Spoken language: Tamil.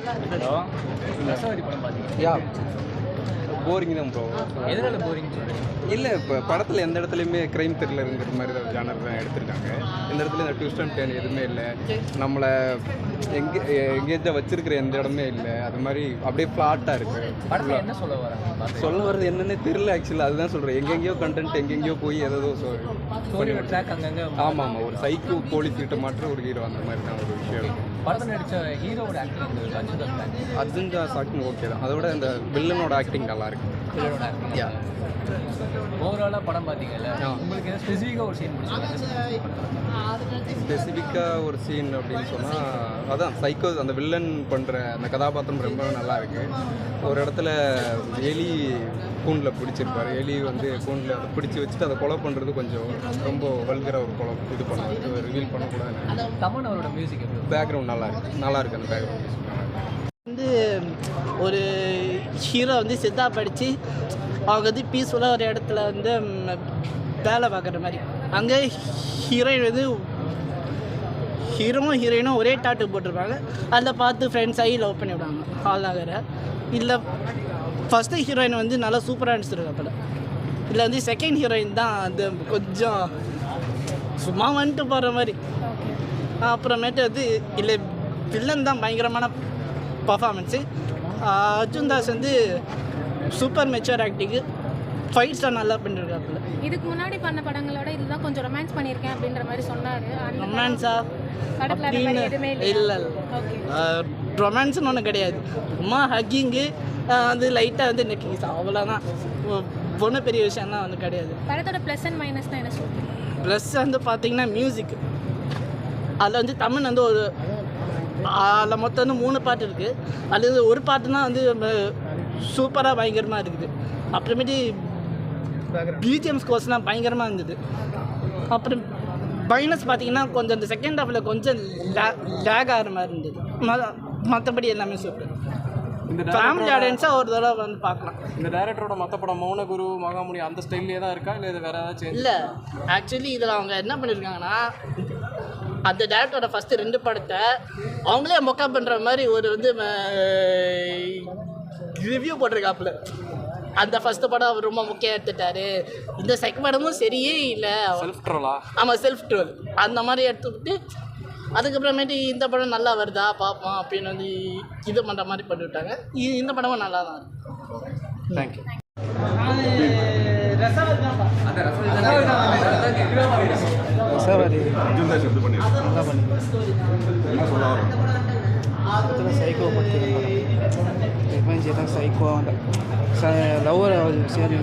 ஹலோ, ரசவாதி படம் பார்த்தீங்க? யா போரிங் தான் ப்ரோ. எதனால போரிங் சொல்கிறீங்க? இல்லை, இப்போ படத்தில் எந்த இடத்துலையுமே க்ரைம் த்ரில்லருங்கிற மாதிரி தான் ஜானர் தான் எடுத்திருக்காங்க. எந்த இடத்துல இந்த ட்விஸ்ட் அண்ட் டர்ன் எதுவுமே இல்லை. நம்மளை எங்கேஜாக வச்சிருக்கிற எந்த இடமே இல்லை. அது மாதிரி அப்படியே ஃப்ளாட்டாக இருக்குது. படத்தில் என்ன சொல்ல வராங்க? சொல்ல வர்றது என்னன்னே தெரியல. ஆக்சுவலாக அதுதான் சொல்கிறேன். எங்கெங்கேயோ கண்டென்ட் எங்கெங்கேயோ போய் ஏதோ ஸ்டோரியோட ட்ராக் அங்கங்கே. ஆமாம் ஆமாம், ஒரு சைக்கோ போலீஸ் கிட்ட மாற்ற ஒரு ஹீரோ அந்த மாதிரி தான் ஒரு விஷயம் இருக்கும். படத்தில் நடித்த ஹீரோவோட acting Arjun Das acting okay தான். அதோட இந்த வில்லனோட ஆக்டிங் நல்லா இருக்கு. ஹீரோட ஆக்டிங். யா, ஓவராலாக படம் பார்த்தீங்கல்ல, உங்களுக்கு எதாவது ஸ்பெசிஃபிக்காக ஒரு சீன் ஸ்பெசிஃபிக்காக ஒரு சீன் அப்படின்னு சொன்னால் அதான் சைக்கோ அந்த வில்லன் பண்ணுற அந்த கதாபாத்திரம் ரொம்ப நல்லா இருக்குது. ஒரு இடத்துல எலி கூண்டில் பிடிச்சிருப்பார். எலி வந்து கூண்டில் அதை பிடிச்சி வச்சுட்டு அதை கொலை பண்ணுறது கொஞ்சம் ரொம்ப வல்கர ஒரு கொலை இது பண்ணுறது ரிவீல் பண்ணக்கூடாது. தமன் அவரோட மியூசிக் பேக்ரவுண்ட் நல்லா இருக்குது அந்த பேக்ரவுண்ட் மியூசிக் வந்து ஒரு ஹீரோ வந்து சித்தா படித்து அவங்க வந்து பீஸ்ஃபுல்லாக ஒரு இடத்துல வந்து வேலை பார்க்குற மாதிரி. அங்கே ஹீரோயின் வந்து ஹீரோவும் ஹீரோயினும் ஒரே டாட்டு போட்டிருப்பாங்க. அதில் பார்த்து ஃப்ரெண்ட்ஸ் ஆகி லவ் பண்ணி விடுவாங்க. ஆளாகிற இல்லை ஃபஸ்ட்டு ஹீரோயின் வந்து நல்லா சூப்பராக நடிச்சிருக்காப்புல. இல்லை வந்து செகண்ட் ஹீரோயின் தான் அது கொஞ்சம் சும்மா வந்துட்டு போகிற மாதிரி. அப்புறமேட்டு வந்து இல்லை வில்லன் தான் பயங்கரமான பர்ஃபார்மன்ஸு. அர்ஜுன் தாஸ் வந்து சூப்பர் மெச்சூர் ஆக்டிங்கு, ஃபைட்ஸ்லாம் நல்லா பண்ணியிருக்காப்புல. இதுக்கு முன்னாடி பண்ண படங்களோட இதுதான் கொஞ்சம் ரொமான்ஸ் பண்ணியிருக்கேன் அப்படின்ற மாதிரி சொன்னார். ரொமான்ஸா அப்படின்னு இல்லை, ரொமான்ஸ்னு ஒன்றும் கிடையாது. சும்மா ஹக்கிங்கு வந்து லைட்டாக வந்து நெக்கிங்ஸ் அவ்வளோதான். ஒன்றும் பெரிய விஷயம்லாம் வந்து கிடையாது. படத்தோட ப்ளஸ் அண்ட் மைனஸ் தான் என்ன சொல்லுங்கள்? ப்ளஸ் வந்து பார்த்திங்கன்னா மியூசிக். அதில் வந்து தமிழ் வந்து ஒரு அதில் மொத்தம் வந்து 3 பாட்டு இருக்குது. அதில் ஒரு பாட்டுனா வந்து சூப்பராக பயங்கரமாக இருக்குது. அப்புறமேட்டு பிஜிஎம் ஸ்கோர்ஸ்லாம் பயங்கரமாக இருந்தது. அப்புறம் மைனஸ் பார்த்திங்கன்னா கொஞ்சம் இந்த செகண்ட் ஹாஃபில் கொஞ்சம் லேக் ஆகிற மாதிரி இருந்தது. மற்றபடி எல்லாமே சூப்பர். இந்த ஃபேமிலி ஆடியன்ஸாக ஒரு தடவை வந்து பார்க்கலாம். இந்த டைரக்டரோட மற்ற படம் மௌனகுரு, மகாமுனி அந்த ஸ்டைல்லே தான் இருக்கா, இல்லை இது வேறு ஏதாச்சும்? இல்லை, ஆக்சுவலி இதில் அவங்க என்ன பண்ணியிருக்காங்கன்னா அந்த டேரக்டரோட ஃபஸ்ட்டு 2 படத்தை அவங்களே மொக்கா பண்ணுற மாதிரி ஒரு வந்து ரிவ்யூ போட்டிருக்காப்புல. அந்த ஃபஸ்ட்டு படம் அவர் ரொம்ப முக்கியம் எடுத்துட்டாரு. இந்த செகண்ட் படமும் சரியே இல்லை. செல்ஃப் ட்ரோலா? ஆமாம், செல்ஃப் ட்ரோல் அந்த மாதிரி எடுத்துக்கிட்டு அதுக்கப்புறமேட்டு இந்த படம் நல்லா வருதா பார்ப்போம் அப்படின்னு வந்து இது பண்ணுற மாதிரி பண்ணிவிட்டாங்க. இந்த படமும் நல்லா தான் இருக்குது. தேங்க்யூ. சைக்கோ பற்றி சைக்கோ லவ்வர் சரி